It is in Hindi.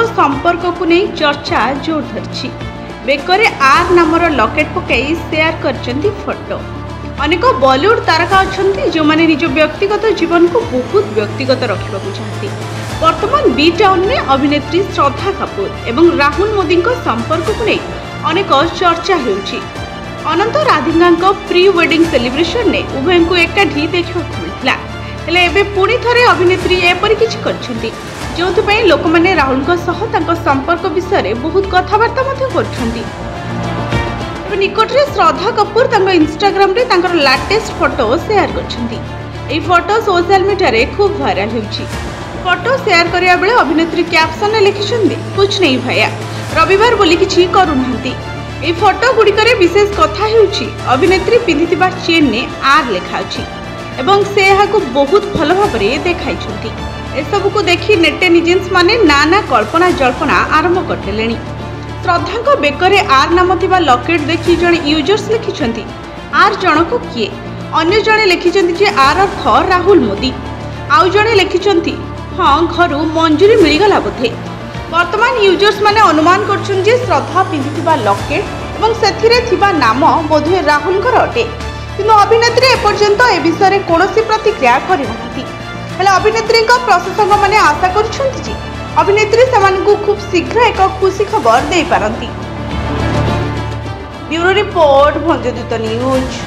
संपर्क को नहीं चर्चा जोर धरछि। बेकरे आर नामर लकेट पकई शेयर करछन्ती फोटो। अनेक बॉलीवुड तारका अच्छा जो मैंने निज व्यक्तिगत जीवन को बहुत व्यक्तिगत रखा चाहती। वर्तमान बी टाउन में अभिनेत्री श्रद्धा कपूर एवं राहुल मोदी संपर्क को नहीं अनेक चर्चा होउछि। अनंत राधिका प्री वेडिंग सेलिब्रेशन ने उभय को एकाठी देखा मिलता। हेले एबे पुणी थरे अभिनेत्री एपरि किछि करछन्ती जोथि लोक मैंने राहुल संपर्क विषय बहुत कथबार्ता करछन्ती। निकट में श्रद्धा कपूर इंस्टाग्राम रे तांकर लेटेस्ट फोटो शेयर करछन्ती। एई फोटो सोशल मीडिया रे खूब वायरल होउछि। फोटो शेयर करिया बेले अभिनेत्री कैप्शन में लिखिछन्ती कुछ नहीं भैया रविवार बोली किछि करू नाहंती। एई फोटो गुड़िकरे विशेष कथा हेउछि अभिनेत्री पिंधिथिबा चेन ने आर लेखा अछि एवं से एहाकु बहुत भल भाबरे देखाइछन्ती। एसबु को देखि नेटिजन्स माने नाना कल्पना जल्पना आरंभ करदेलेनी। श्रद्धा बेकरे आर नाम थिबा लकेट देखि जणे यूजर्स लिखिछन्ती आर जनक किए। अन्य जणे लिखिछन्ती जे आर अर्थ राहुल मोदी। आउ जणे लिखिछन्ती हां घरु मंजूरी मिलिगला बोधे। वर्तमान यूजर्स माने अनुमान करछन जे श्रद्धा पिंधिथिबा लकेट एवं सेथिरे थिबा नाम बोधे राहुलकर अटे। किंतु अभिनेत्री एपर्यंत ए विषय रे कोनोसी प्रतिक्रिया करि नाहंती। हेले अभिनेत्री प्रशंसक माने आशा करछन्ती जे अभिनेत्री सेमानकु खूब शीघ्र एक खुशी खबर दे पारंती। Bureau report Bhanjadoot news.